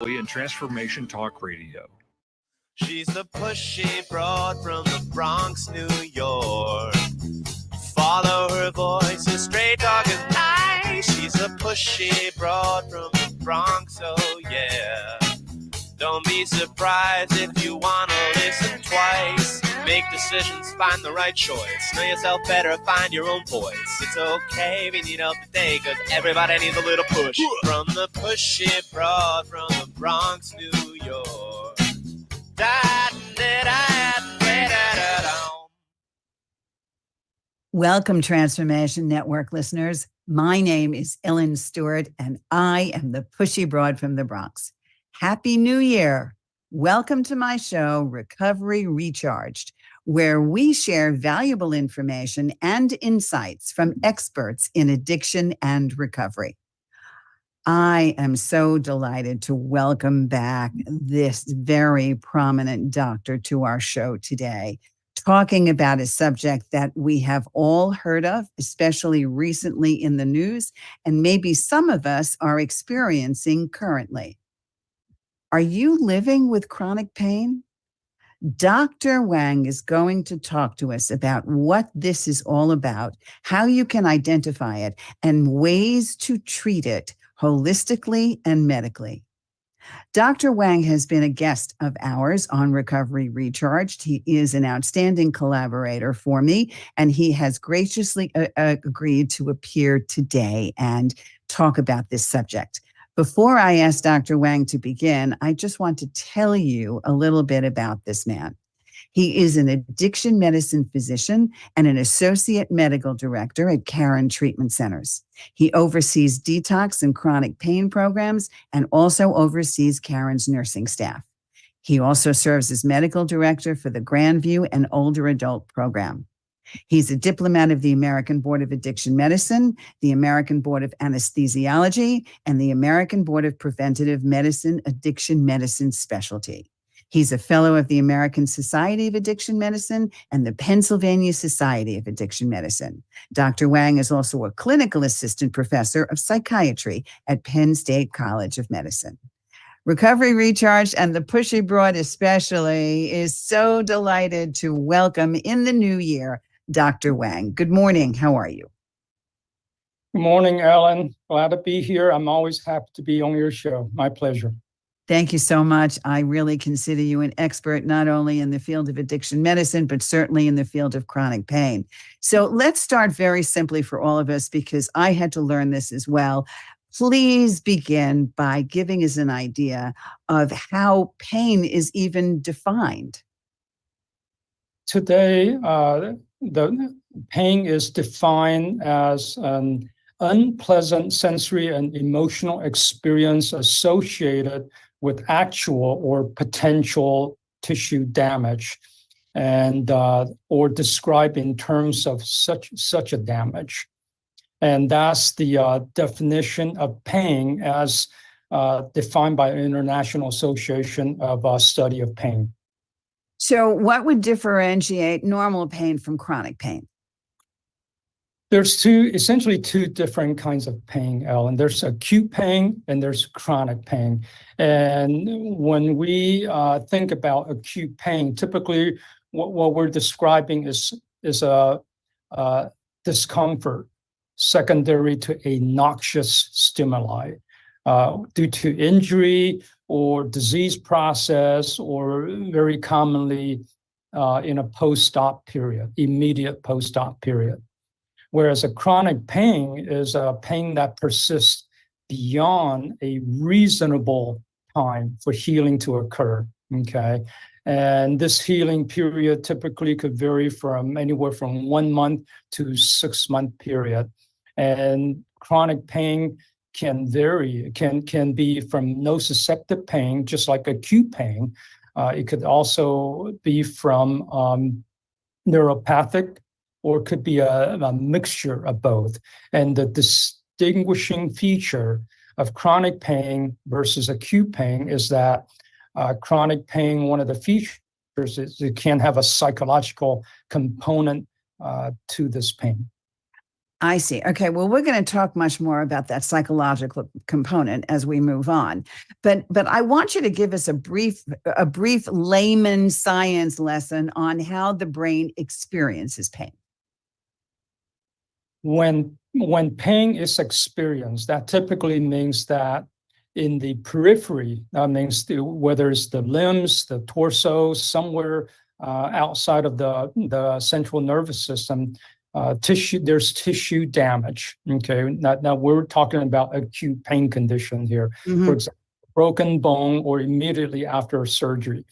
and Transformation Talk Radio. She's a pushy broad from the Bronx, New York. Follow her voice, a straight dog is nice. She's a pushy broad from the Bronx, oh yeah. Don't be surprised if you wanna listen twice. Make decisions, find the right choice. Know yourself better, find your own voice. It's okay if you need help today, cause everybody needs a little push. From the pushy broad from the Bronx, New York. Welcome, Transformation Network listeners. My name is Ellen Stewart, and I am the pushy broad from the Bronx. Happy New Year. Welcome to my show, Recovery Recharged, where we share valuable information and insights from experts in addiction and recovery. I am so delighted to welcome back this very prominent doctor to our show today, talking about a subject that we have all heard of, especially recently in the news, and maybe some of us are experiencing currently. Are you living with chronic pain? Dr. Wang is going to talk to us about what this is all about, how you can identify it, and ways to treat it holistically and medically. Dr. Wang has been a guest of ours on Recovery Recharged. He is an outstanding collaborator for me, and he has graciously agreed to appear today and talk about this subject. Before I ask Dr. Wang to begin, I just want to tell you a little bit about this man. He is an addiction medicine physician and an associate medical director at Caron Treatment Centers. He oversees detox and chronic pain programs and also oversees Caron's nursing staff. He also serves as medical director for the Grandview and Older Adult program. He's a diplomat of the American Board of Addiction Medicine, the American Board of Anesthesiology, and the American Board of Preventative Medicine Addiction Medicine Specialty. He's a fellow of the American Society of Addiction Medicine and the Pennsylvania Society of Addiction Medicine. Dr. Wang is also a clinical assistant professor of psychiatry at Penn State College of Medicine. Recovery Recharged and the Pushy Broad especially is so delighted to welcome in the new year, Dr. Wang. Good morning. How are you? Good morning, Ellen. Glad to be here. I'm always happy to be on your show. My pleasure. Thank you so much. I really consider you an expert, not only in the field of addiction medicine, but certainly in the field of chronic pain. So let's start very simply for all of us, because I had to learn this as well. Please begin by giving us an idea of how pain is even defined. Today, the pain is defined as an unpleasant sensory and emotional experience associated with actual or potential tissue damage, and or described in terms of such a damage. And that's the definition of pain as defined by the International Association of Study of Pain. So what would differentiate normal pain from chronic pain? There's essentially two different kinds of pain, Ellen. There's acute pain and there's chronic pain. And when we think about acute pain, typically what we're describing is a discomfort secondary to a noxious stimuli due to injury or disease process, or very commonly in a post-op period, immediate post-op period. Whereas a chronic pain is a pain that persists beyond a reasonable time for healing to occur, okay? And this healing period typically could vary from anywhere from 1 month to 6 month period. And chronic pain can vary, can be from nociceptive pain, just like acute pain. It could also be from neuropathic, or it could be a mixture of both. And the distinguishing feature of chronic pain versus acute pain is that chronic pain, one of the features is it can have a psychological component to this pain. I see. Okay. Well, we're going to talk much more about that psychological component as we move on. But I want you to give us a brief layman science lesson on how the brain experiences pain. When pain is experienced, that typically means that in the periphery, that means whether it's the limbs, the torso, somewhere outside of the central nervous system, there's tissue damage. Okay, now we're talking about acute pain condition here. Mm-hmm. For example, broken bone or immediately after surgery,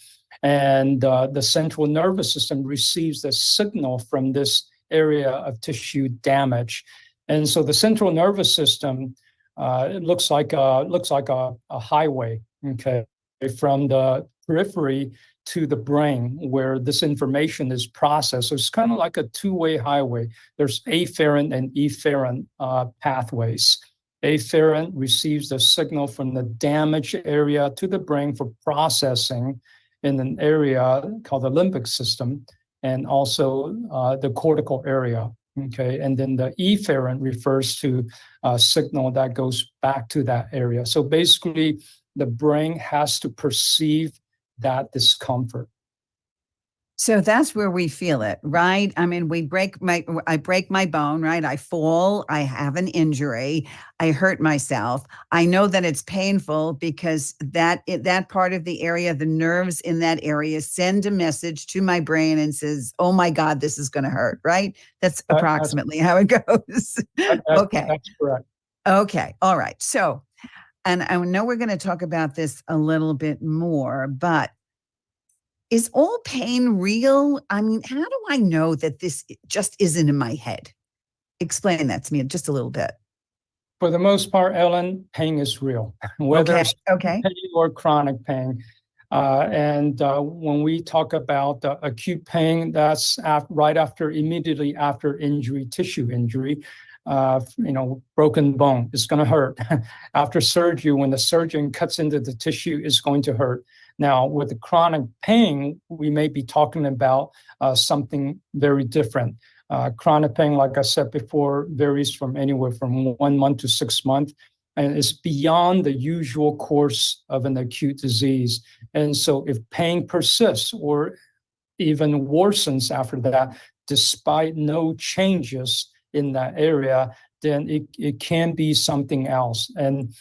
and the central nervous system receives the signal from this area of tissue damage, and so the central nervous system it looks like a highway. Okay, from the periphery to the brain where this information is processed. So it's kind of like a two-way highway. There's afferent and efferent pathways. Afferent receives the signal from the damaged area to the brain for processing in an area called the limbic system, and also the cortical area. Okay, and then the efferent refers to a signal that goes back to that area. So basically, the brain has to perceive that discomfort. So that's where we feel it, right? I mean, I break my bone, right? I fall, I have an injury, I hurt myself. I know that it's painful because that part of the area, the nerves in that area send a message to my brain and says, oh my God, this is going to hurt, right? That's approximately how it goes. Okay. That's correct. Okay. All right. So, and I know we're going to talk about this a little bit more, but is all pain real? I mean, how do I know that this just isn't in my head? Explain that to me just a little bit. For the most part, Ellen, pain is real, whether it's pain or chronic pain. And when we talk about acute pain, that's immediately after injury, tissue injury. Broken bone is going to hurt. After surgery, when the surgeon cuts into the tissue, it's going to hurt. Now, with the chronic pain, we may be talking about something very different. Chronic pain, like I said before, varies from anywhere from 1 month to 6 months, and it's beyond the usual course of an acute disease. And so if pain persists or even worsens after that, despite no changes in that area, then it can be something else. And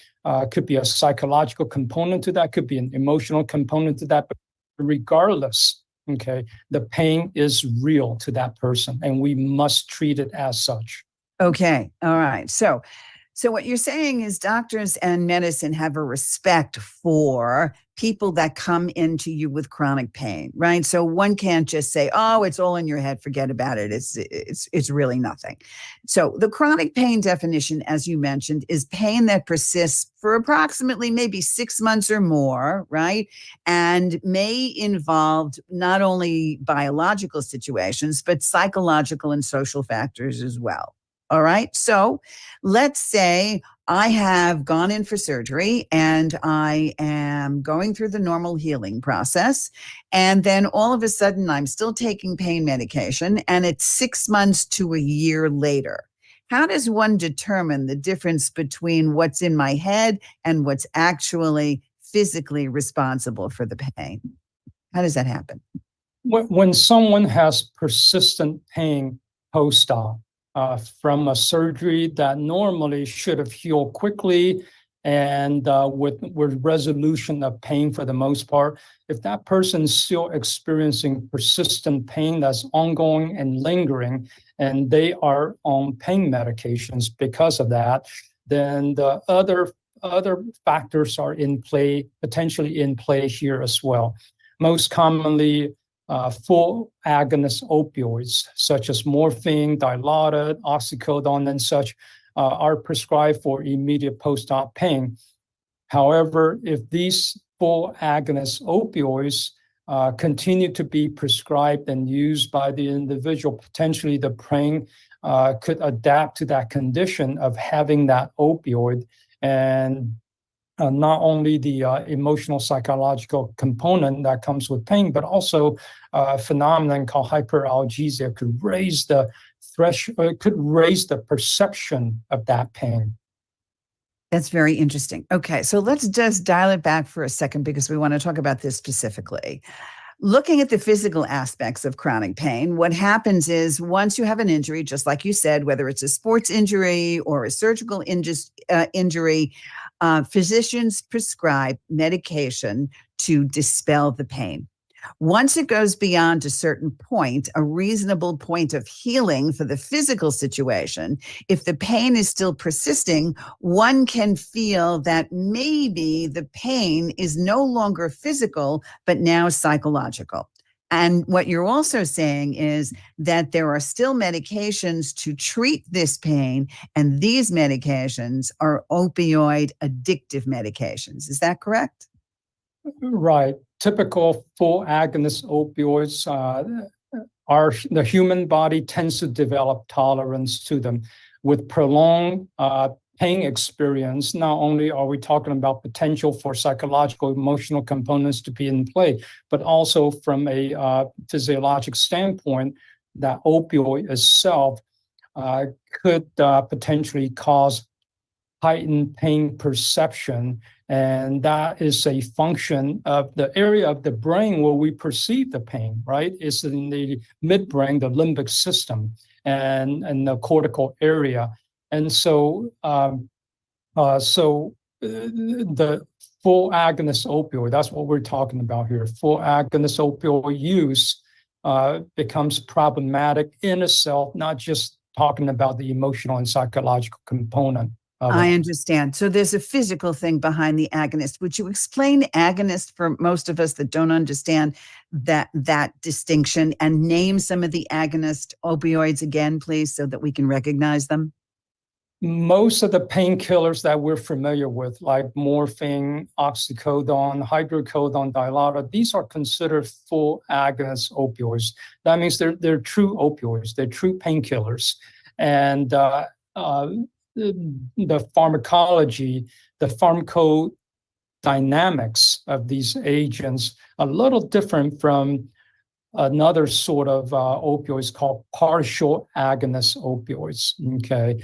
could be a psychological component to that, could be an emotional component to that. But regardless, okay, the pain is real to that person, and we must treat it as such. Okay. All right. So what you're saying is doctors and medicine have a respect for people that come into you with chronic pain, right? So one can't just say, oh, it's all in your head, forget about it. It's really nothing. So the chronic pain definition, as you mentioned, is pain that persists for approximately maybe 6 months or more, right? And may involve not only biological situations, but psychological and social factors as well. All right. So let's say I have gone in for surgery and I am going through the normal healing process. And then all of a sudden I'm still taking pain medication and it's 6 months to a year later. How does one determine the difference between what's in my head and what's actually physically responsible for the pain? How does that happen? When someone has persistent pain post-op, from a surgery that normally should have healed quickly and with resolution of pain for the most part, if that person's still experiencing persistent pain that's ongoing and lingering, and they are on pain medications because of that, then the other factors are potentially in play here as well. Most commonly, full agonist opioids such as morphine, Dilaudid, oxycodone, and such are prescribed for immediate post-op pain. However, if these full agonist opioids continue to be prescribed and used by the individual, potentially the brain could adapt to that condition of having that opioid, and not only the emotional psychological component that comes with pain, but also a phenomenon called hyperalgesia could raise the could raise the perception of that pain. That's very interesting. Okay, so let's just dial it back for a second because we want to talk about this specifically. Looking at the physical aspects of chronic pain, what happens is once you have an injury, just like you said, whether it's a sports injury or a surgical injury, physicians prescribe medication to dispel the pain. Once it goes beyond a certain point, a reasonable point of healing for the physical situation, if the pain is still persisting, one can feel that maybe the pain is no longer physical, but now psychological. And what you're also saying is that there are still medications to treat this pain, and these medications are opioid addictive medications. Is that correct? Right. Typical full agonist opioids are the human body tends to develop tolerance to them. With prolonged pain experience, not only are we talking about potential for psychological, emotional components to be in play, but also from a physiologic standpoint, that opioid itself could potentially cause heightened pain perception. And that is a function of the area of the brain where we perceive the pain, right? It's in the midbrain, the limbic system, and the cortical area. And so, the full agonist opioid, that's what we're talking about here. Full agonist opioid use becomes problematic in itself, not just talking about the emotional and psychological component. I understand. So there's a physical thing behind the agonist. Would you explain agonist for most of us that don't understand that distinction, and name some of the agonist opioids again, please, so that we can recognize them? Most of the painkillers that we're familiar with, like morphine, oxycodone, hydrocodone, dilaudid, these are considered full agonist opioids. That means they're true opioids, they're true painkillers. And the pharmacology, the pharmacodynamics of these agents a little different from another sort of opioids called partial agonist opioids. Okay,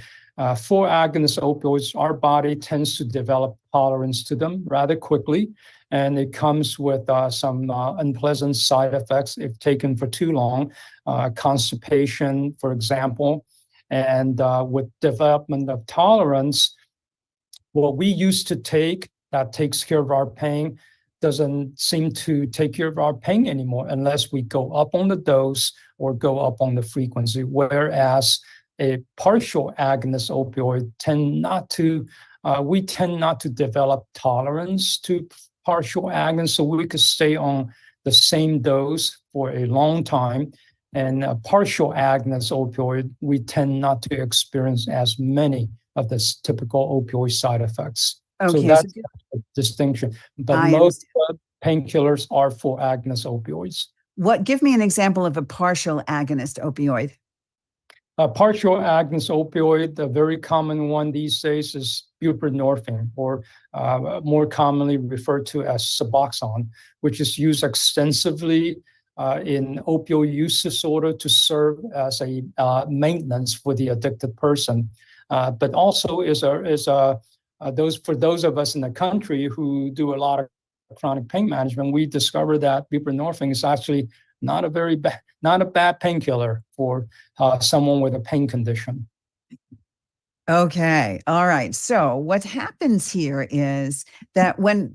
full agonist opioids, our body tends to develop tolerance to them rather quickly, and it comes with some unpleasant side effects if taken for too long, constipation, for example. And with development of tolerance, what we used to take that takes care of our pain doesn't seem to take care of our pain anymore unless we go up on the dose or go up on the frequency. Whereas a partial agonist opioid we tend not to develop tolerance to partial agonists, so we could stay on the same dose for a long time. And a partial agonist opioid, we tend not to experience as many of the typical opioid side effects. Okay, so that's a distinction. But most painkillers are full agonist opioids. Give me an example of a partial agonist opioid. A partial agonist opioid, the very common one these days is buprenorphine, or more commonly referred to as Suboxone, which is used extensively in opioid use disorder to serve as a maintenance for the addicted person, but also for those of us in the country who do a lot of chronic pain management, we discovered that buprenorphine is actually not a bad painkiller for someone with a pain condition. Okay. All right. So what happens here is that when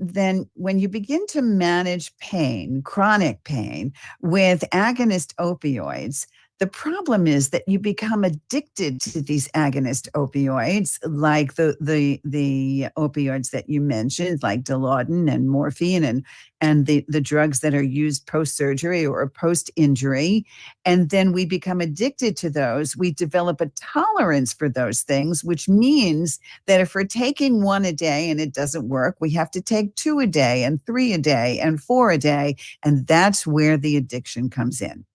you begin to manage pain, chronic pain, with agonist opioids, the problem is that you become addicted to these agonist opioids, like the opioids that you mentioned, like Dilaudid and morphine, and the drugs that are used post-surgery or post-injury. And then we become addicted to those. We develop a tolerance for those things, which means that if we're taking one a day and it doesn't work, we have to take 2 a day and 3 a day and 4 a day. And that's where the addiction comes in.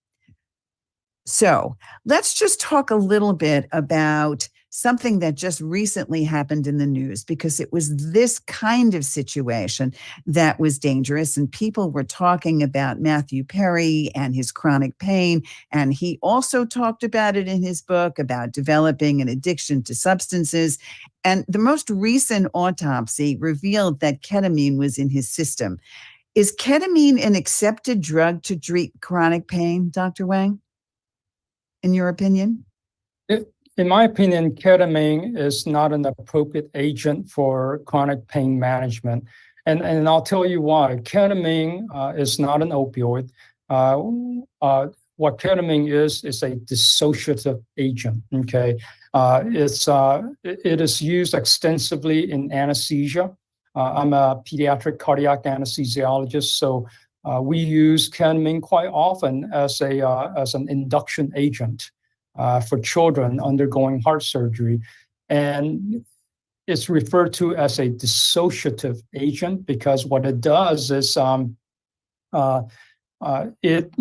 So let's just talk a little bit about something that just recently happened in the news, because it was this kind of situation that was dangerous. And people were talking about Matthew Perry and his chronic pain. And he also talked about it in his book about developing an addiction to substances. And the most recent autopsy revealed that ketamine was in his system. Is ketamine an accepted drug to treat chronic pain, Dr. Wang, in your opinion? In my opinion, ketamine is not an appropriate agent for chronic pain management. And I'll tell you why. Ketamine is not an opioid. What ketamine is a dissociative agent, okay? It is used extensively in anesthesia. I'm a pediatric cardiac anesthesiologist, so we use ketamine quite often as an induction agent for children undergoing heart surgery. And it's referred to as a dissociative agent because what it does is it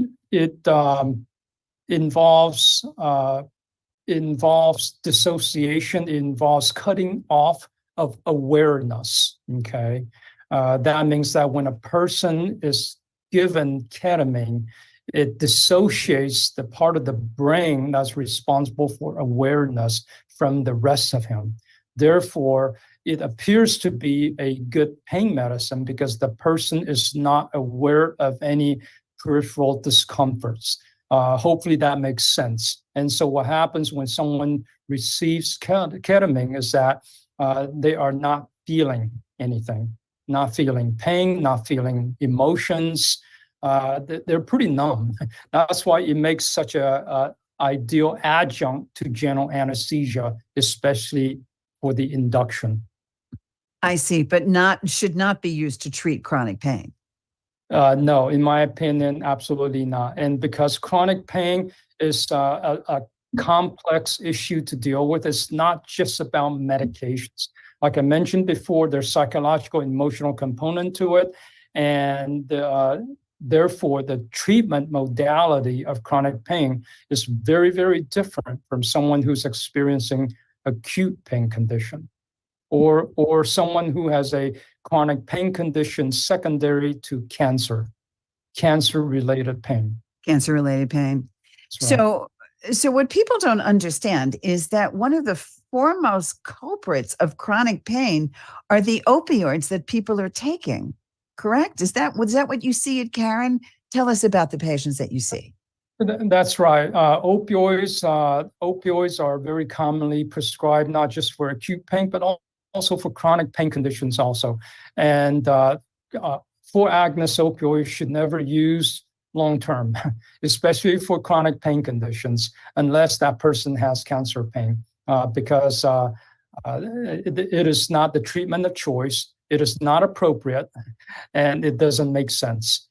involves dissociation, involves cutting off of awareness, okay? That means that when a person is given ketamine, it dissociates the part of the brain that's responsible for awareness from the rest of him. Therefore, it appears to be a good pain medicine because the person is not aware of any peripheral discomforts. Hopefully that makes sense. And so what happens when someone receives ketamine is that they are not feeling anything, not feeling pain, not feeling emotions. They're pretty numb. That's why it makes such a ideal adjunct to general anesthesia, especially for the induction. I see, but should not be used to treat chronic pain. No, in my opinion, absolutely not. And because chronic pain is a complex issue to deal with, it's not just about medications. Like I mentioned before, there's psychological, emotional component to it, and therefore, the treatment modality of chronic pain is very, very different from someone who's experiencing acute pain condition or someone who has a chronic pain condition secondary to cancer-related pain. Cancer-related pain. Right. So what people don't understand is that one of the foremost culprits of chronic pain are the opioids that people are taking. Correct? Was that what you see at Caron? Tell us about the patients that you see. That's right. Opioids are very commonly prescribed, not just for acute pain, but also for chronic pain conditions also. And 4-agonist opioids should never use long-term, especially for chronic pain conditions, unless that person has cancer pain, because it is not the treatment of choice. It is not appropriate, and it doesn't make sense.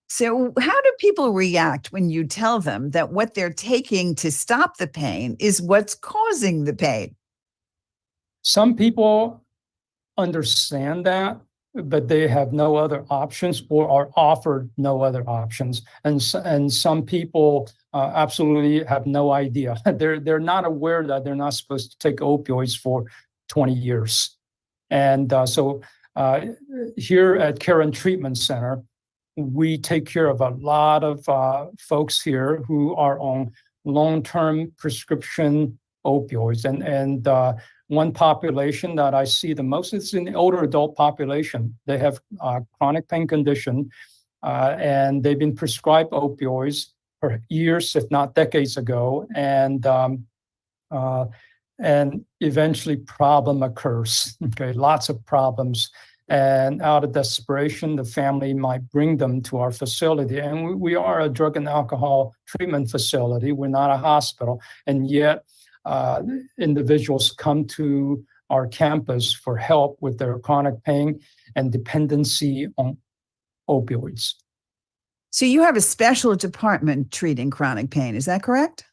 So how do people react when you tell them that what they're taking to stop the pain is what's causing the pain? Some people understand that, but they have no other options or are offered no other options. And some people absolutely have no idea. They're not aware that they're not supposed to take opioids for 20 years. And so here at Caron Treatment Center, we take care of a lot of folks here who are on long-term prescription opioids. And one population that I see the most is in the older adult population. They have chronic pain condition, and they've been prescribed opioids for years, if not decades ago. And eventually problem occurs, okay, lots of problems. And out of desperation, the family might bring them to our facility. And we are a drug and alcohol treatment facility. We're not a hospital. And yet individuals come to our campus for help with their chronic pain and dependency on opioids. So you have a special department treating chronic pain, is that correct?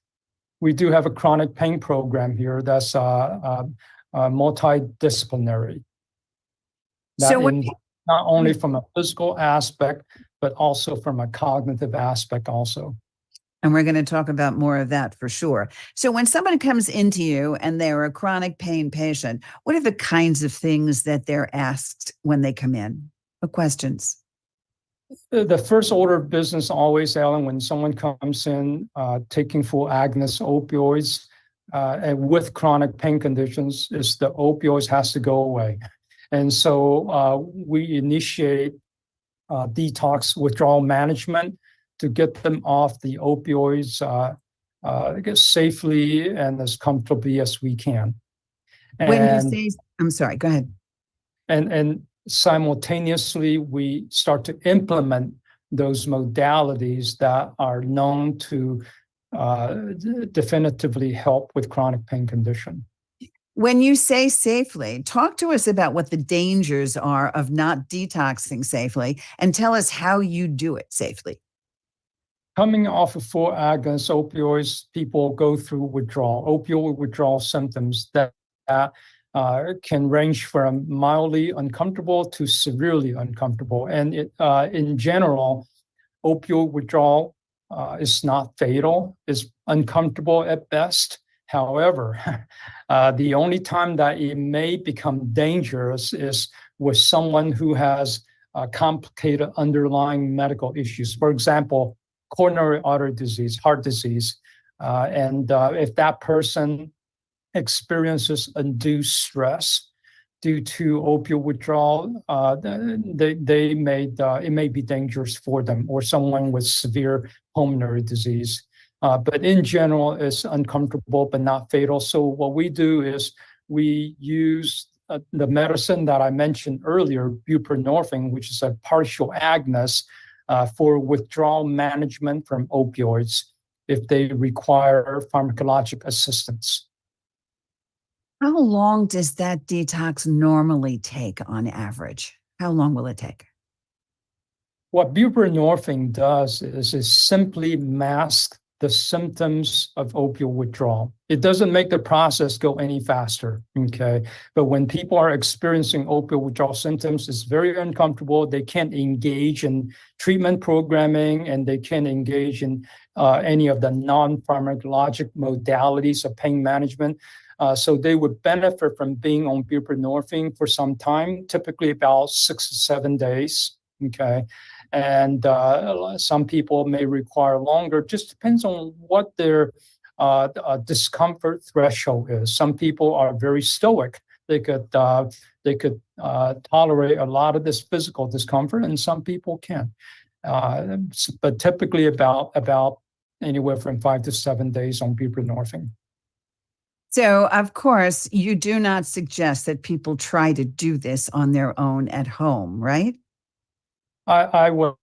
We do have a chronic pain program here that's multidisciplinary. That not only from a physical aspect, but also from a cognitive aspect also. And we're going to talk about more of that for sure. So when someone comes into you and they're a chronic pain patient, what are the kinds of things that they're asked when they come in? What questions? The first order of business always, Ellen, when someone comes in taking full agonist opioids and with chronic pain conditions, is the opioids has to go away. And so we initiate detox withdrawal management to get them off the opioids safely and as comfortably as we can. When you say, I'm sorry, go ahead. And simultaneously, we start to implement those modalities that are known to definitively help with chronic pain condition. When you say safely, talk to us about what the dangers are of not detoxing safely and tell us how you do it safely. Coming off of full agonist opioids, people go through opioid withdrawal symptoms that can range from mildly uncomfortable to severely uncomfortable. And in general, opioid withdrawal is not fatal, it's uncomfortable at best. However, the only time that it may become dangerous is with someone who has complicated underlying medical issues. For example, coronary artery disease, heart disease. And if that person experiences undue stress due to opioid withdrawal, it may be dangerous for them, or someone with severe pulmonary disease. But in general, it's uncomfortable but not fatal. So what we do is we use the medicine that I mentioned earlier, buprenorphine, which is a partial agonist for withdrawal management from opioids if they require pharmacologic assistance. How long does that detox normally take on average? How long will it take? What buprenorphine does is it simply masks the symptoms of opioid withdrawal. It doesn't make the process go any faster, okay? But when people are experiencing opioid withdrawal symptoms, it's very uncomfortable. They can't engage in treatment programming, and they can't engage in any of the non-pharmacologic modalities of pain management. So they would benefit from being on buprenorphine for some time, typically about 6 to 7 days, okay? And some people may require longer. Just depends on what their discomfort threshold is. Some people are very stoic. They could tolerate a lot of this physical discomfort, and some people can't. But typically about anywhere from 5 to 7 days on buprenorphine. So, of course, you do not suggest that people try to do this on their own at home, right? I would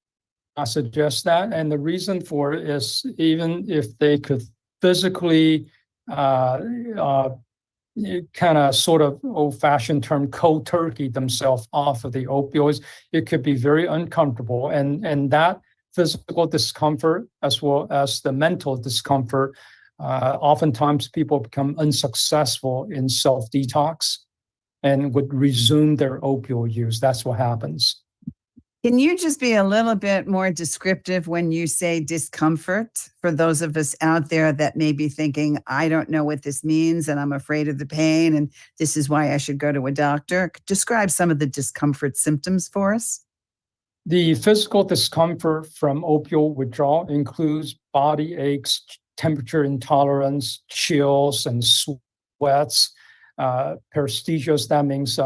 not suggest that. And the reason for it is, even if they could physically kind of sort of old-fashioned term cold turkey themselves off of the opioids, it could be very uncomfortable. And that physical discomfort, as well as the mental discomfort, oftentimes people become unsuccessful in self-detox and would resume their opioid use. That's what happens. Can you just be a little bit more descriptive when you say discomfort for those of us out there that may be thinking, I don't know what this means and I'm afraid of the pain and this is why I should go to a doctor? Describe some of the discomfort symptoms for us. The physical discomfort from opioid withdrawal includes body aches, temperature intolerance, chills, and sweats. Paresthesias, that means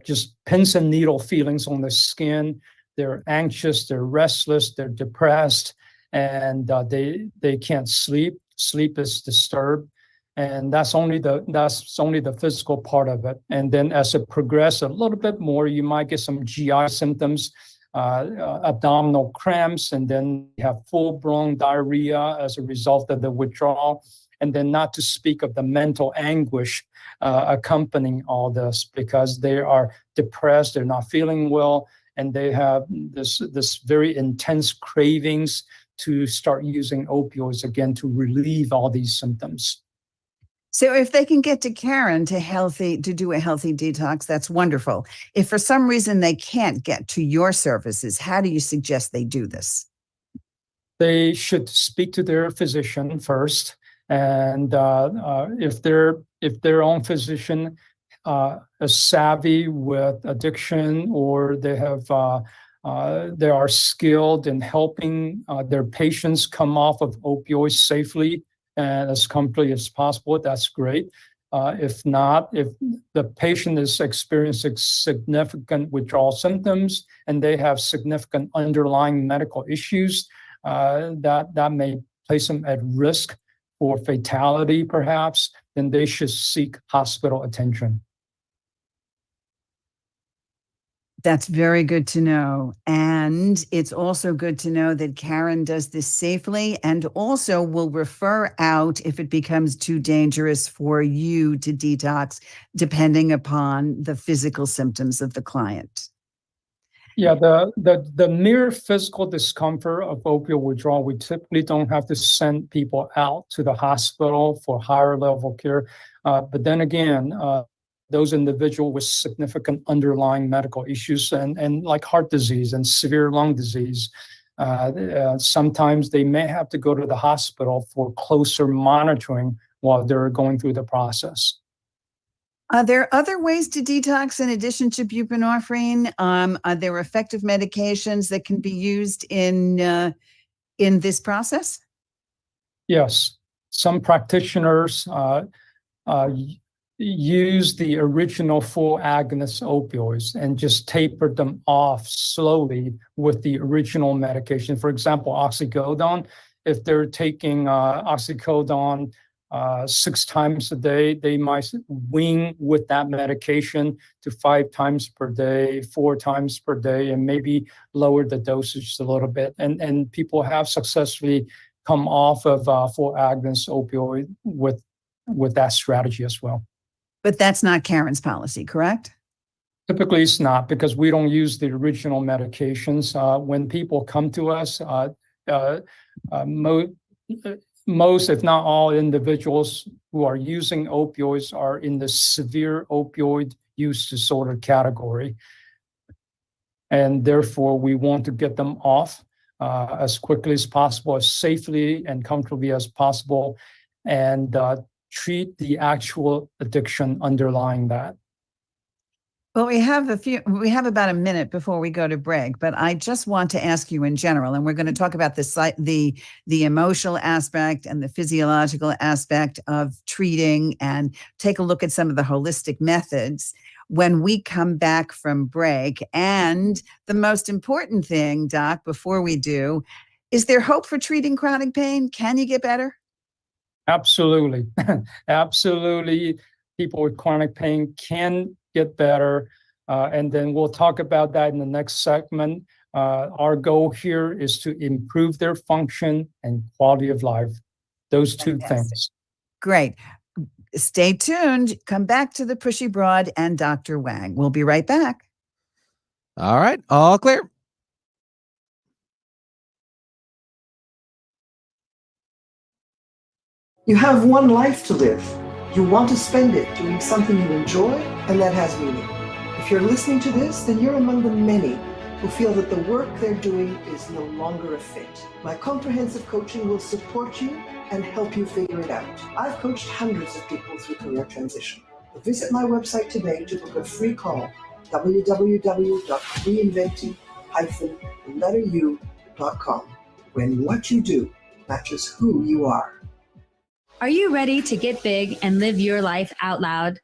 just pins and needle feelings on the skin. They're anxious, they're restless, they're depressed, and they can't sleep. Sleep is disturbed, and that's only the physical part of it. And then as it progresses a little bit more, you might get some GI symptoms, abdominal cramps, and then you have full-blown diarrhea as a result of the withdrawal. And then not to speak of the mental anguish accompanying all this, because they are depressed, they're not feeling well, and they have this very intense cravings to start using opioids again to relieve all these symptoms. So if they can get to Caron to do a healthy detox, that's wonderful. If for some reason they can't get to your services, how do you suggest they do this? they should speak to their physician first. And if their own physician is savvy with addiction, or they are skilled in helping their patients come off of opioids safely and as comfortably as possible, that's great. If not, if the patient is experiencing significant withdrawal symptoms and they have significant underlying medical issues, that may place them at risk for fatality, perhaps, then they should seek hospital attention. That's very good to know. And it's also good to know that Caron does this safely and also will refer out if it becomes too dangerous for you to detox, depending upon the physical symptoms of the client. Yeah, the mere physical discomfort of opioid withdrawal, we typically don't have to send people out to the hospital for higher level care. But then again, those individuals with significant underlying medical issues and like heart disease and severe lung disease, sometimes they may have to go to the hospital for closer monitoring while they're going through the process. Are there other ways to detox in addition to buprenorphine? Are there effective medications that can be used in this process? Yes, some practitioners use the original full agonist opioids and just taper them off slowly with the original medication. For example, oxycodone, if they're taking oxycodone 6 times a day, they might wean with that medication to 5 times per day, 4 times per day, and maybe lower the dosage a little bit. And people have successfully come off of full agonist opioid with that strategy as well. But that's not Caron's policy, correct? Typically, it's not, because we don't use the original medications. When people come to us, most, if not all, individuals who are using opioids are in the severe opioid use disorder category. And therefore, we want to get them off as quickly as possible, as safely and comfortably as possible, and treat the actual addiction underlying that. Well, we have about a minute before we go to break, but I just want to ask you in general, and we're going to talk about the emotional aspect and the physiological aspect of treating and take a look at some of the holistic methods when we come back from break. And the most important thing, Doc, before we do, is there hope for treating chronic pain? Can you get better? Absolutely. Absolutely. People with chronic pain can get better. And then we'll talk about that in the next segment. Our goal here is to improve their function and quality of life. Those two things. Great. Stay tuned. Come back to the Pushy Broad and Dr. Wang. We'll be right back. All right. All clear. You have one life to live. You want to spend it doing something you enjoy and that has meaning. If you're listening to this, then you're among the many who feel that the work they're doing is no longer a fit. My comprehensive coaching will support you and help you figure it out. I've coached hundreds of people through career transition. Visit my website today to book a free call, www.reinventing-u.com, when what you do matches who you are. Are you ready to get big and live your life out loud?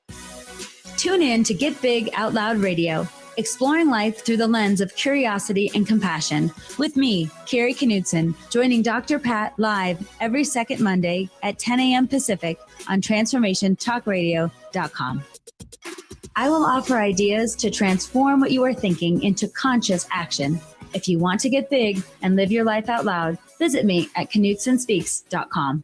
Tune in to Get Big Out Loud Radio, exploring life through the lens of curiosity and compassion, with me, Carrie Knudsen, joining Dr. Pat live every second Monday at 10 a.m. Pacific on TransformationTalkRadio.com. I will offer ideas to transform what you are thinking into conscious action. If you want to get big and live your life out loud, visit me at KnudsenSpeaks.com.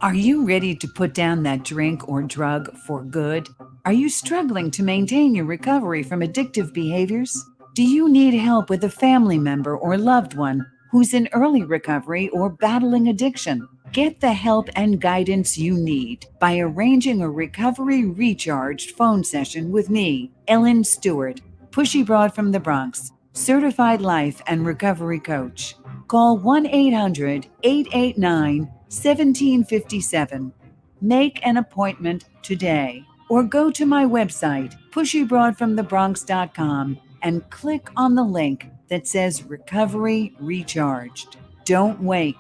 Are you ready to put down that drink or drug for good? Are you struggling to maintain your recovery from addictive behaviors? Do you need help with a family member or loved one who's in early recovery or battling addiction? Get the help and guidance you need by arranging a recovery recharged phone session with me, Ellen Stewart, Pushy Broad from the Bronx. Certified life and recovery coach. Call 1-800-889-1757. Make an appointment today or go to my website, pushybroadfromthebronx.com, and click on the link that says Recovery Recharged. Don't wait.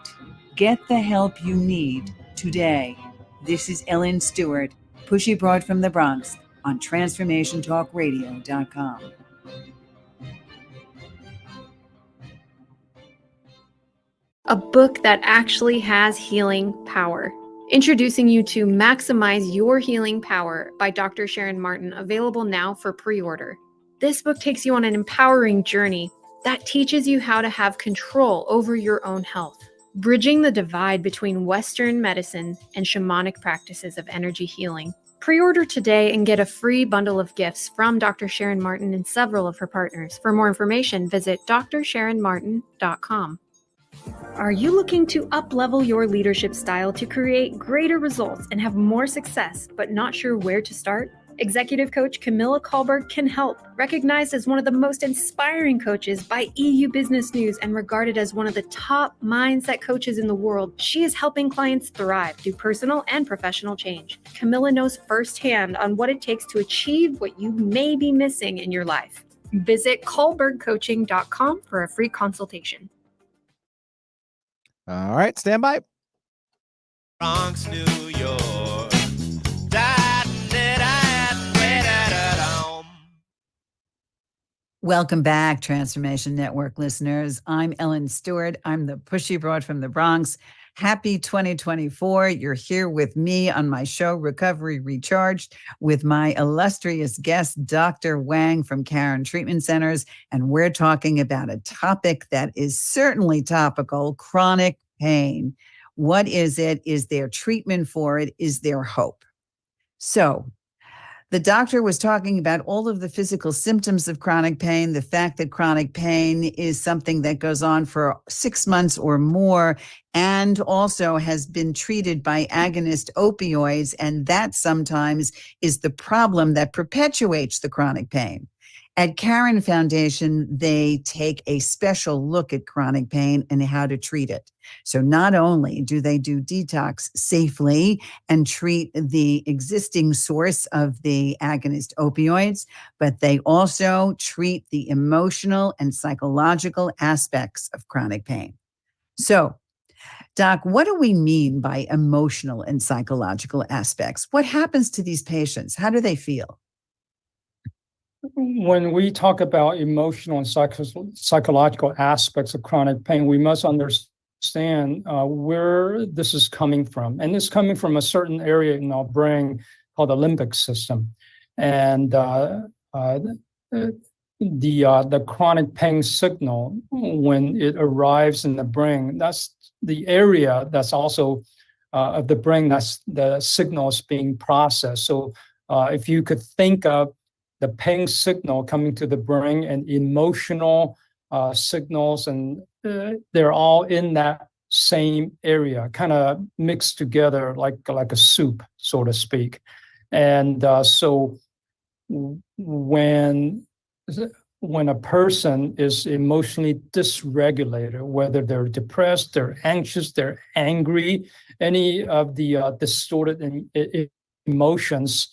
Get the help you need today. This is Ellen Stewart, Pushy Broad from the Bronx, on TransformationTalkRadio.com. A book that actually has healing power. Introducing you to Maximize Your Healing Power by Dr. Sharon Martin, available now for pre-order. This book takes you on an empowering journey that teaches you how to have control over your own health, bridging the divide between Western medicine and shamanic practices of energy healing. Pre-order today and get a free bundle of gifts from Dr. Sharon Martin and several of her partners. For more information, visit drsharonmartin.com. Are you looking to up-level your leadership style to create greater results and have more success, but not sure where to start? Executive coach Camilla Kahlberg can help. Recognized as one of the most inspiring coaches by EU Business News and regarded as one of the top mindset coaches in the world, she is helping clients thrive through personal and professional change. Camilla knows firsthand on what it takes to achieve what you may be missing in your life. Visit kahlbergcoaching.com for a free consultation. All right, stand by. Bronx, New York. Welcome back, Transformation Network listeners. I'm Ellen Stewart. I'm the Pushy Broad from the Bronx. Happy 2024. You're here with me on my show, Recovery Recharged, with my illustrious guest, Dr. Wang from Caron Treatment Centers. And we're talking about a topic that is certainly topical, chronic pain. What is it? Is there treatment for it? Is there hope? So, the doctor was talking about all of the physical symptoms of chronic pain, the fact that chronic pain is something that goes on for 6 months or more, and also has been treated by agonist opioids. And that sometimes is the problem that perpetuates the chronic pain. At Caron Foundation, they take a special look at chronic pain and how to treat it. So not only do they do detox safely and treat the existing source of the agonist opioids, but they also treat the emotional and psychological aspects of chronic pain. So, Doc, what do we mean by emotional and psychological aspects? What happens to these patients? How do they feel? When we talk about emotional and psychological aspects of chronic pain, we must understand where this is coming from. And it's coming from a certain area in our brain called the limbic system. And the chronic pain signal, when it arrives in the brain, that's the area that's also of the brain that's the signal is being processed. So if you could think of the pain signal coming to the brain and emotional signals, and they're all in that same area, kind of mixed together like a soup, so to speak. And so when a person is emotionally dysregulated, whether they're depressed, they're anxious, they're angry, any of the distorted emotions,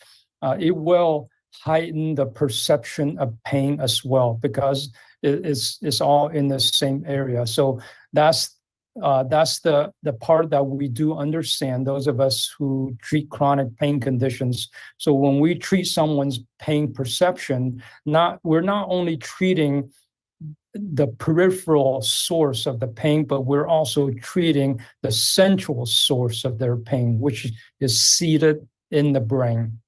it will heighten the perception of pain as well, because it's all in the same area. So that's the part that we do understand, those of us who treat chronic pain conditions. So when we treat someone's pain perception, we're not only treating the peripheral source of the pain, but we're also treating the central source of their pain, which is seated in the brain.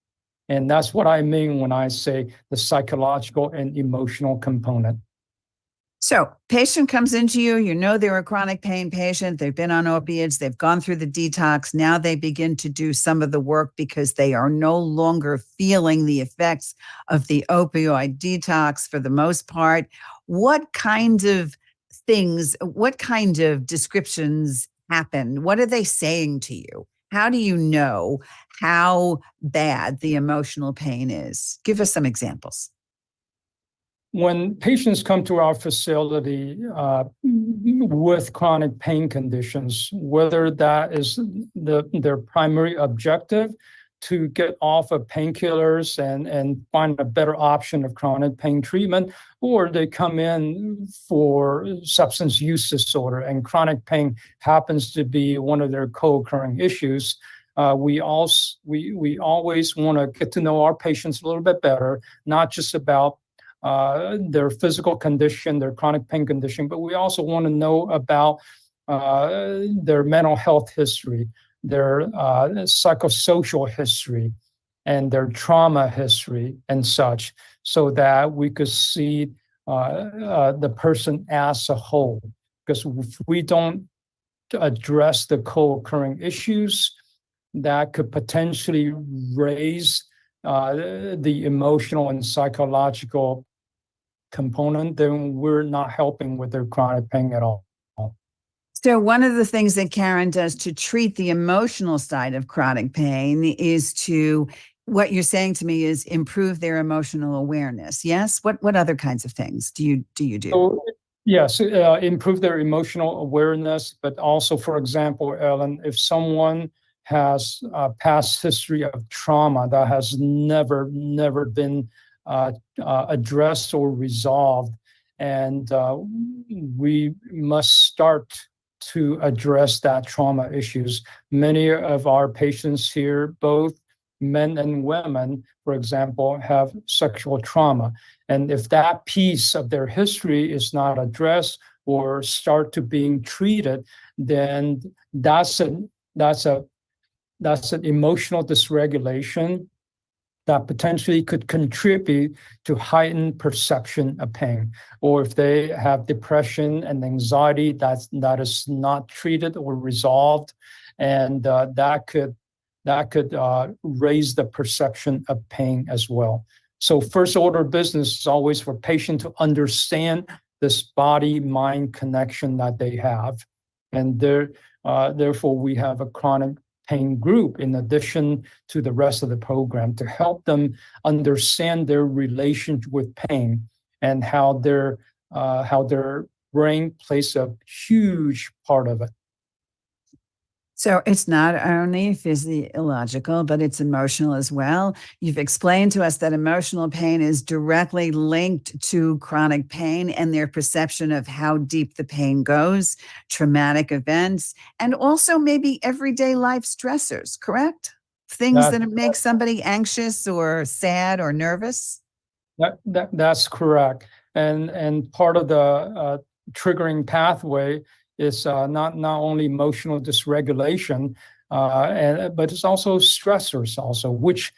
And that's what I mean when I say the psychological and emotional component. So patient comes into you, you know they're a chronic pain patient, they've been on opiates, they've gone through the detox, now they begin to do some of the work because they are no longer feeling the effects of the opioid detox for the most part. What kind of things, what kind of descriptions happen? What are they saying to you? How do you know how bad the emotional pain is? Give us some examples. when patients come to our facility with chronic pain conditions, whether that is their primary objective to get off of painkillers and find a better option of chronic pain treatment, or they come in for substance use disorder and chronic pain happens to be one of their co-occurring issues, we always want to get to know our patients a little bit better, not just about their physical condition, their chronic pain condition, but we also want to know about their mental health history, their psychosocial history, and their trauma history and such, so that we could see the person as a whole. Because if we don't address the co-occurring issues, that could potentially raise the emotional and psychological component, then we're not helping with their chronic pain at all. So one of the things that Caron does to treat the emotional side of chronic pain is to, what you're saying to me is improve their emotional awareness. Yes. What other kinds of things do you do? So, yes, improve their emotional awareness, but also, for example, Ellen, if someone has a past history of trauma that has never been addressed or resolved, and we must start to address that trauma issues. Many of our patients here, both men and women, for example, have sexual trauma. And if that piece of their history is not addressed or start to being treated, then that's an emotional dysregulation that potentially could contribute to heightened perception of pain. Or if they have depression and anxiety that is not treated or resolved, and that could raise the perception of pain as well. So first order business is always for patient to understand this body-mind connection that they have. And therefore, we have a chronic pain group in addition to the rest of the program to help them understand their relationship with pain and how their brain plays a huge part of it. So it's not only physiological, but it's emotional as well. You've explained to us that emotional pain is directly linked to chronic pain and their perception of how deep the pain goes, traumatic events, and also maybe everyday life stressors, correct? Things that make somebody anxious or sad or nervous? That's correct. And part of the triggering pathway is not only emotional dysregulation, but it's also stressors also, which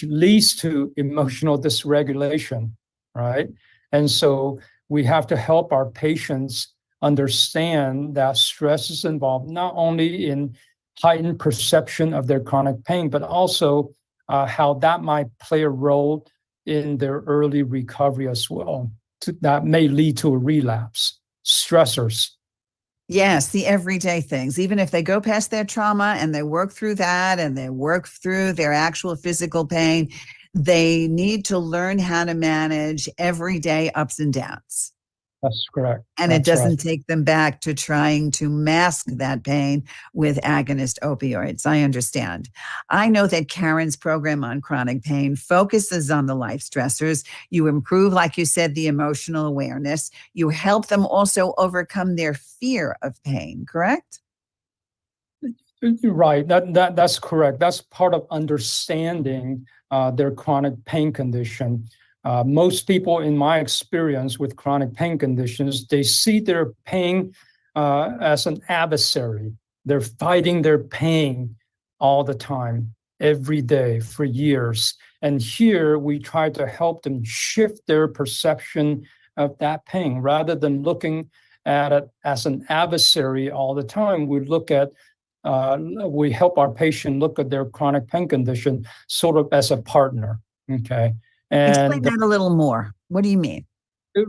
leads to emotional dysregulation, right? And so we have to help our patients understand that stress is involved not only in heightened perception of their chronic pain, but also how that might play a role in their early recovery as well. That may lead to a relapse. Stressors. Yes, the everyday things. Even if they go past their trauma and they work through that and they work through their actual physical pain, they need to learn how to manage everyday ups and downs. That's correct. And it doesn't take them back to trying to mask that pain with agonist opioids. I understand. I know that Caron's program on chronic pain focuses on the life stressors. You improve, like you said, the emotional awareness. You help them also overcome their fear of pain, correct? Right. That's correct. That's part of understanding their chronic pain condition. Most people, in my experience with chronic pain conditions, they see their pain as an adversary. They're fighting their pain all the time, every day, for years. And here we try to help them shift their perception of that pain. Rather than looking at it as an adversary all the time, we help our patient look at their chronic pain condition sort of as a partner, okay? Explain that a little more. What do you mean?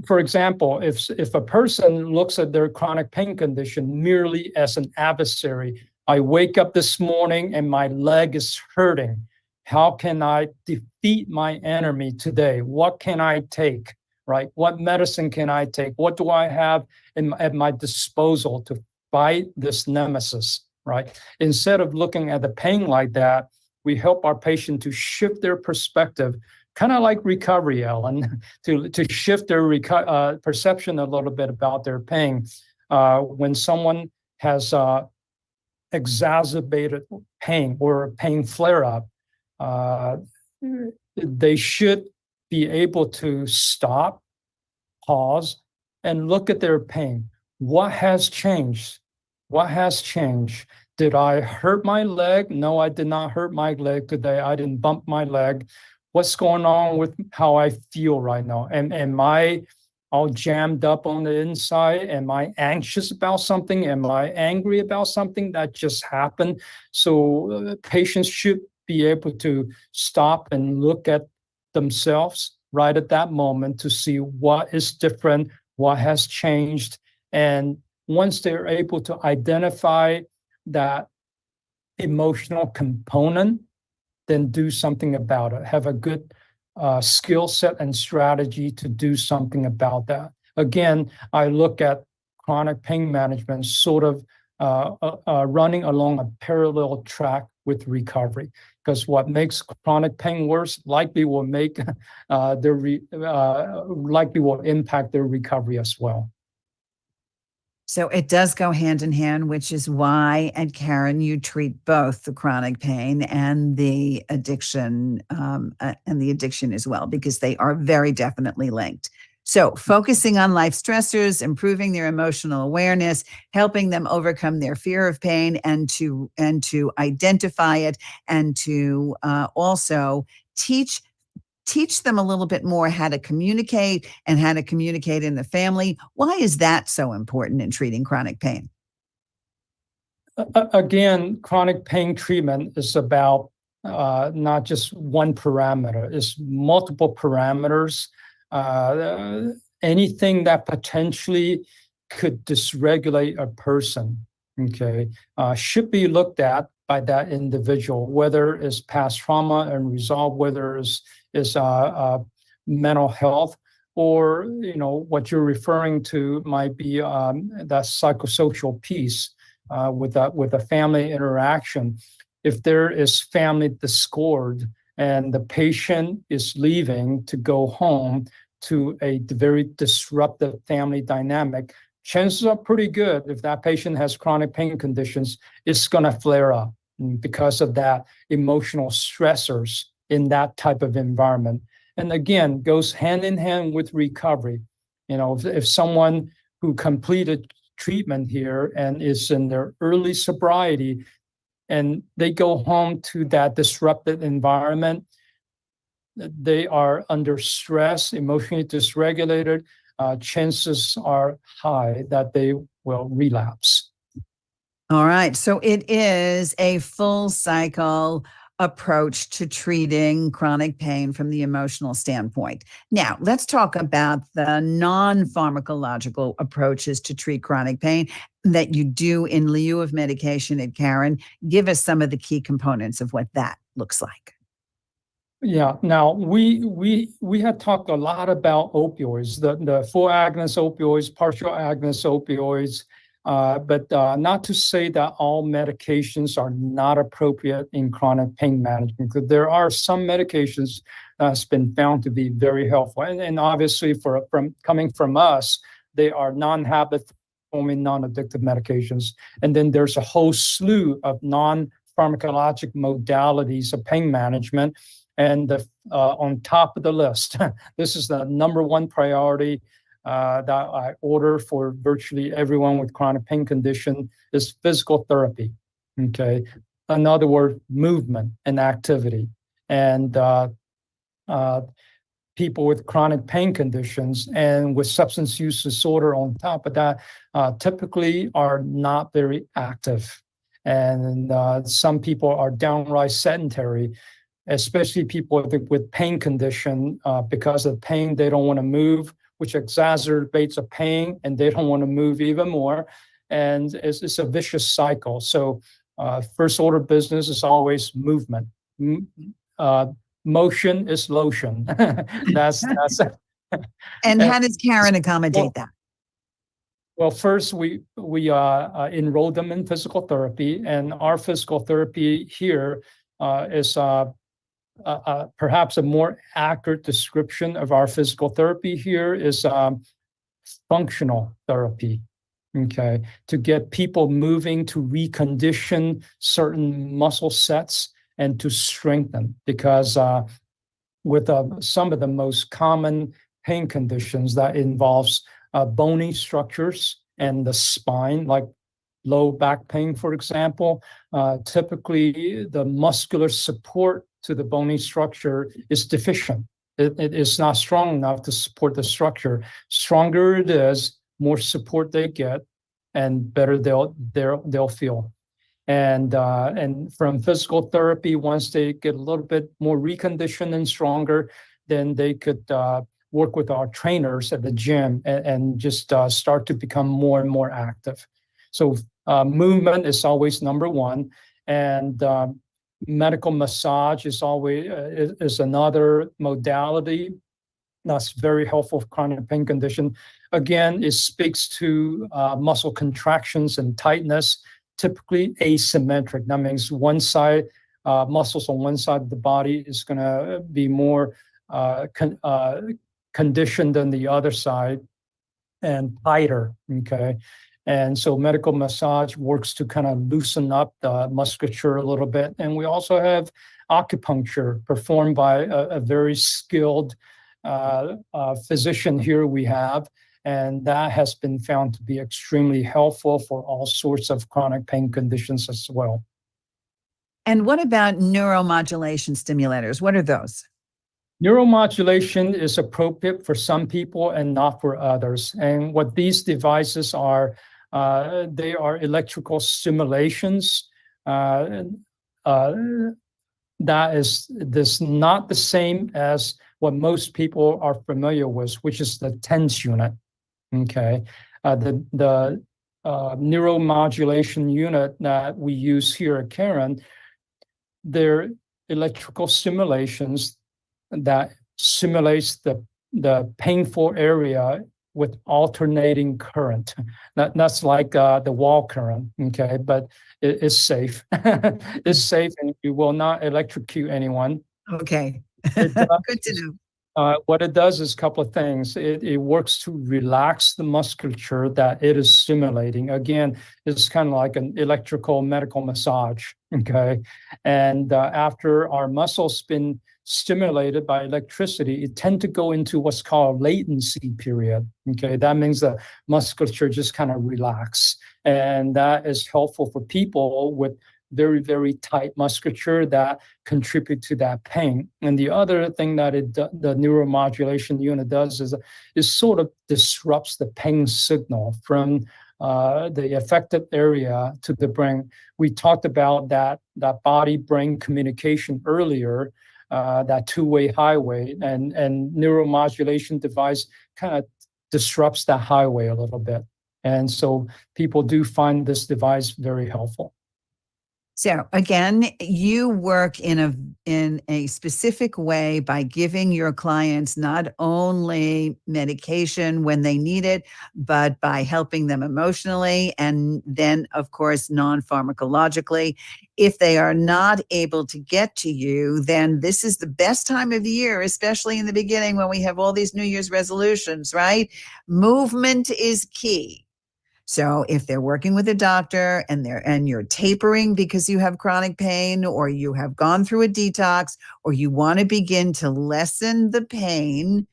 For example, if a person looks at their chronic pain condition merely as an adversary, I wake up this morning and my leg is hurting. How can I defeat my enemy today? What can I take? right? What medicine can I take? What do I have at my disposal to fight this nemesis, right? Instead of looking at the pain like that, we help our patient to shift their perspective, kind of like recovery, Ellen, to shift their perception a little bit about their pain. When someone has exacerbated pain or a pain flare-up, they should be able to stop, pause, and look at their pain. What has changed? What has changed? Did I hurt my leg? No, I did not hurt my leg today. I didn't bump my leg. What's going on with how I feel right now? Am I all jammed up on the inside? Am I anxious about something? Am I angry about something that just happened? So patients should be able to stop and look at themselves right at that moment to see what is different, what has changed. And once they're able to identify that emotional component, then do something about it. Have a good skill set and strategy to do something about that. Again, I look at chronic pain management sort of running along a parallel track with recovery, because what makes chronic pain worse likely will make likely will impact their recovery as well. So it does go hand in hand, which is why at Caron you treat both the chronic pain and the addiction as well, because they are very definitely linked. So focusing on life stressors, improving their emotional awareness, helping them overcome their fear of pain and to identify it, and to also teach them a little bit more how to communicate and how to communicate in the family. Why is that so important in treating chronic pain? Again, chronic pain treatment is about not just one parameter, it's multiple parameters. Anything that potentially could dysregulate a person, okay, should be looked at by that individual, whether it's past trauma and resolved, whether it's mental health, or what you're referring to might be that psychosocial piece with a family interaction. If there is family discord and the patient is leaving to go home to a very disruptive family dynamic, chances are pretty good if that patient has chronic pain conditions, it's going to flare up because of that emotional stressors in that type of environment. And again, goes hand in hand with recovery. If someone who completed treatment here and is in their early sobriety and they go home to that disrupted environment, they are under stress, emotionally dysregulated, chances are high that they will relapse. All right. So it is a full cycle approach to treating chronic pain from the emotional standpoint. Now, let's talk about the non-pharmacological approaches to treat chronic pain that you do in lieu of medication at Caron. Give us some of the key components of what that looks like. Yeah. Now, we had talked a lot about opioids, the full agonist opioids, partial agonist opioids, but not to say that all medications are not appropriate in chronic pain management, because there are some medications that's been found to be very helpful. And obviously, coming from us, they are non-habit forming, non-addictive medications. And then there's a whole slew of non-pharmacologic modalities of pain management. And on top of the list, this is the number one priority that I order for virtually everyone with chronic pain condition, is physical therapy. Okay, in other words, movement and activity. And people with chronic pain conditions and with substance use disorder on top of that typically are not very active. And some people are downright sedentary, especially people with pain condition. Because of pain, they don't want to move, which exacerbates a pain, and they don't want to move even more. And it's a vicious cycle. So first order business is always movement. Motion is lotion. That's And how does Caron accommodate that? Well, first we enrolled them in physical therapy, and our physical therapy here is perhaps a more accurate description of our physical therapy here is functional therapy. Okay, to get people moving, to recondition certain muscle sets and to strengthen, because with some of the most common pain conditions that involves bony structures and the spine, like low back pain, for example, typically the muscular support to the bony structure is deficient. It is not strong enough to support the structure. Stronger it is, more support they get, and better they'll feel. And from physical therapy, once they get a little bit more reconditioned and stronger, then they could work with our trainers at the gym and just start to become more and more active. So movement is always number one, and medical massage is always is another modality that's very helpful for chronic pain condition. Again, it speaks to muscle contractions and tightness, typically asymmetric. That means one side, muscles on one side of the body is going to be more conditioned than the other side and tighter, okay? And so medical massage works to kind of loosen up the musculature a little bit. And we also have acupuncture performed by a very skilled physician here we have, and that has been found to be extremely helpful for all sorts of chronic pain conditions as well. And what about neuromodulation stimulators? What are those? Neuromodulation is appropriate for some people and not for others. And what these devices are, they are electrical stimulations. That is not the same as what most people are familiar with, which is the TENS unit. Okay, the neuromodulation unit that we use here at Caron, they're electrical stimulations that simulates the painful area with alternating current. That's like the wall current, okay? But it is safe. It's safe, and you will not electrocute anyone. Okay, good to know. What it does is a couple of things. It works to relax the musculature that it is stimulating. Again, it's kind of like an electrical medical massage, okay? And after our muscles been stimulated by electricity, it tend to go into what's called latency period, okay? That means the musculature just kind of relax. And that is helpful for people with very, very tight musculature that contribute to that pain. And the other thing that the neuromodulation unit does is sort of disrupts the pain signal from the affected area to the brain. We talked about that body-brain communication earlier, that two-way highway, and neuromodulation device kind of disrupts that highway a little bit. And so people do find this device very helpful. So again, you work in a specific way by giving your clients not only medication when they need it, but by helping them emotionally, and then, of course, non-pharmacologically. If they are not able to get to you, then this is the best time of year, especially in the beginning when we have all these New Year's resolutions, right? Movement is key. So if they're working with a doctor and you're tapering because you have chronic pain, or you have gone through a detox, or you want to begin to lessen the pain,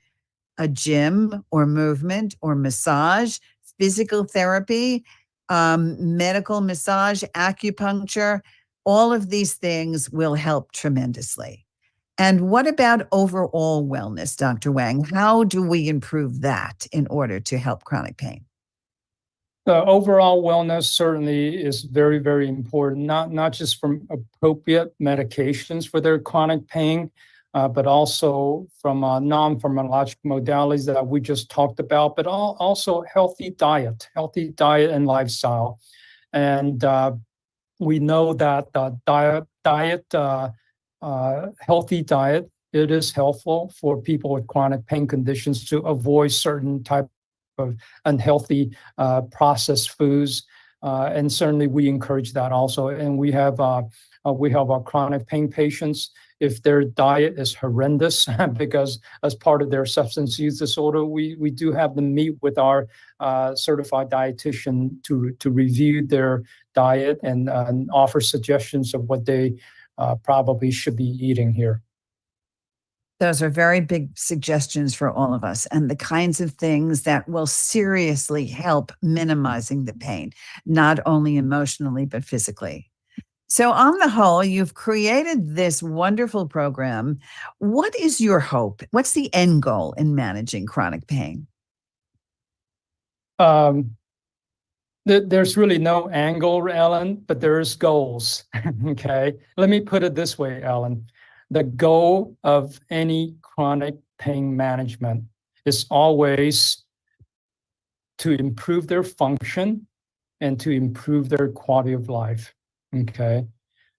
a gym or movement or massage, physical therapy, medical massage, acupuncture, all of these things will help tremendously. And what about overall wellness, Dr. Wang? How do we improve that in order to help chronic pain? Overall wellness certainly is very, very important, not just from appropriate medications for their chronic pain, but also from non-pharmacologic modalities that we just talked about, but also healthy diet and lifestyle. And we know that healthy diet it is helpful for people with chronic pain conditions to avoid certain type of unhealthy processed foods. And certainly we encourage that also. And we have our chronic pain patients, if their diet is horrendous because as part of their substance use disorder, we do have them meet with our certified dietitian to review their diet and offer suggestions of what they probably should be eating here. Those are very big suggestions for all of us, and the kinds of things that will seriously help minimizing the pain, not only emotionally, but physically. So on the whole, you've created this wonderful program. What is your hope? What's the end goal in managing chronic pain? There's really no angle, Ellen, but there's goals. Okay. Let me put it this way, Ellen. The goal of any chronic pain management is always to improve their function and to improve their quality of life. Okay.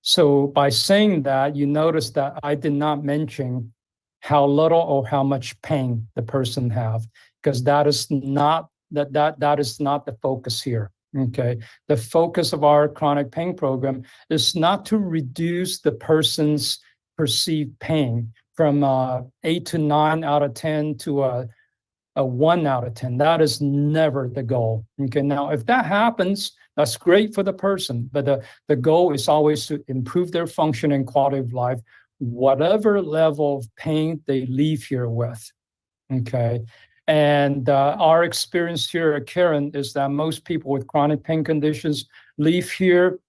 So by saying that, you notice that I did not mention how little or how much pain the person have, because that is not the focus here. Okay. The focus of our chronic pain program is not to reduce the person's perceived pain from 8 to 9 out of 10 to a 1 out of 10. That is never the goal. Okay. Now, if that happens, that's great for the person, but the goal is always to improve their function and quality of life, whatever level of pain they leave here with. Okay. And our experience here at Caron is that most people with chronic pain conditions leave here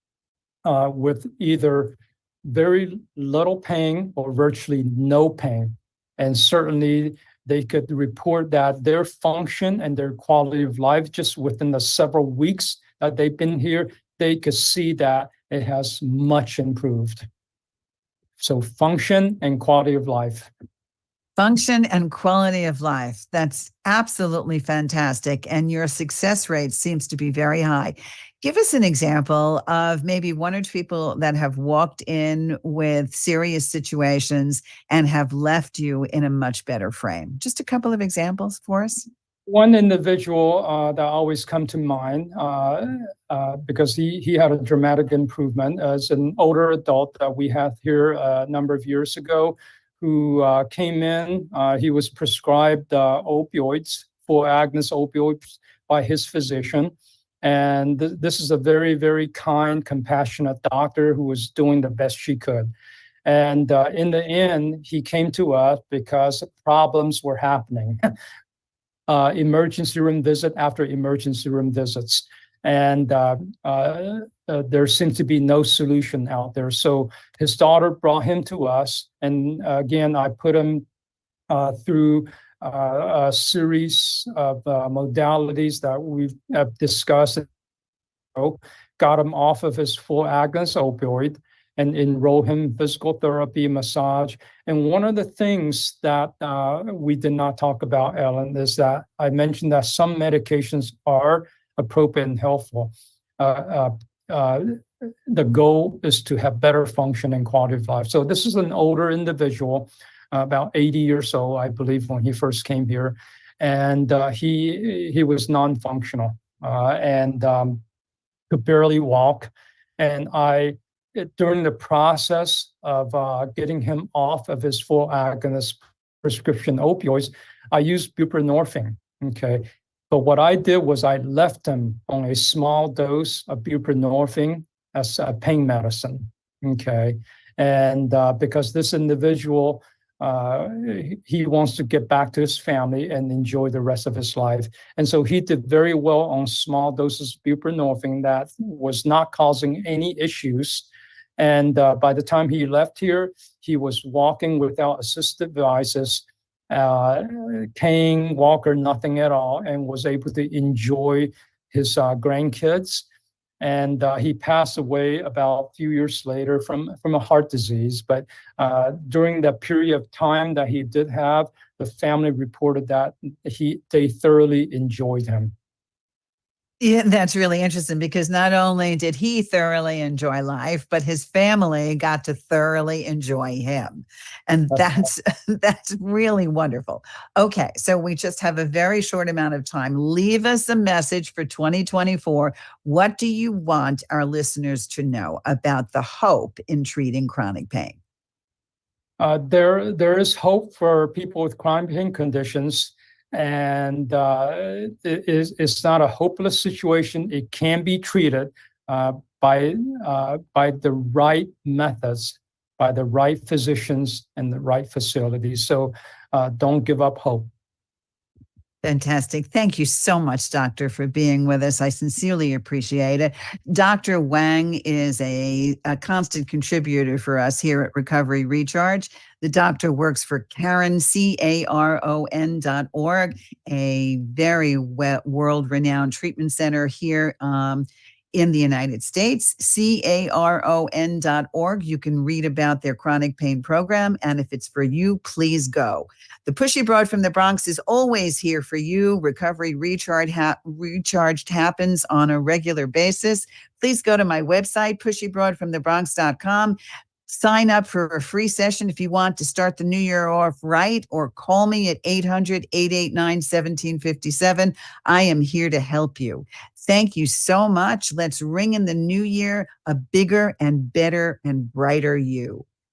with either very little pain or virtually no pain. And certainly they could report that their function and their quality of life, just within the several weeks that they've been here, they could see that it has much improved. So function and quality of life. Function and quality of life. That's absolutely fantastic. And your success rate seems to be very high. Give us an example of maybe 1 or 2 people that have walked in with serious situations and have left you in a much better frame. Just a couple of examples for us. One individual that always come to mind because he had a dramatic improvement as an older adult that we had here a number of years ago, who came in. He was prescribed opioids, full agonist opioids by his physician. And this is a very, very kind, compassionate doctor who was doing the best she could. And in the end, he came to us because problems were happening. Emergency room visit after emergency room visits. And there seems to be no solution out there. So his daughter brought him to us. And again, I put him through a series of modalities that we've discussed. Got him off of his full agonist opioid and enroll him in physical therapy, massage. And one of the things that we did not talk about, Ellen, is that I mentioned that some medications are appropriate and helpful. The goal is to have better function and quality of life. So this is an older individual, about 80 years old, I believe, when he first came here. And he was non-functional and could barely walk. And during the process of getting him off of his full agonist prescription opioids, I used buprenorphine. Okay. But what I did was I left him on a small dose of buprenorphine as a pain medicine. Okay. And because this individual, he wants to get back to his family and enjoy the rest of his life. And so he did very well on small doses of buprenorphine that was not causing any issues. And by the time he left here, he was walking without assistive devices, cane, walker, nothing at all, and was able to enjoy his grandkids. And he passed away about a few years later from a heart disease. But during that period of time that he did have, the family reported that they thoroughly enjoyed him. Yeah, that's really interesting because not only did he thoroughly enjoy life, but his family got to thoroughly enjoy him. And that's that's really wonderful. Okay, so we just have a very short amount of time. Leave us a message for 2024. What do you want our listeners to know about the hope in treating chronic pain? There is hope for people with chronic pain conditions, and it's not a hopeless situation. It can be treated by the right methods, by the right physicians and the right facilities. So don't give up hope. Fantastic. Thank you so much, Doctor, for being with us. I sincerely appreciate it. Dr. Wang is a constant contributor for us here at Recovery Recharge. The doctor works for Caron, CARON.org, a very world-renowned treatment center here in the United States, CARON.org. You can read about their chronic pain program. And if it's for you, please go. The Pushy Broad from the Bronx is always here for you. Recovery Recharged happens on a regular basis. Please go to my website, pushybroadfromthebronx.com. Sign up for a free session if you want to start the new year off right, or call me at 800-889-1757. I am here to help you. Thank you so much. Let's ring in the new year a bigger and better and brighter you.